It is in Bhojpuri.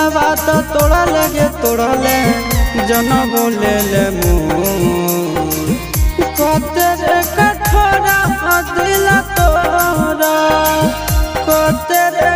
दिलावा तो तोड़ले जन बोले ले तेरे कठोरा दिल तोरा तेरे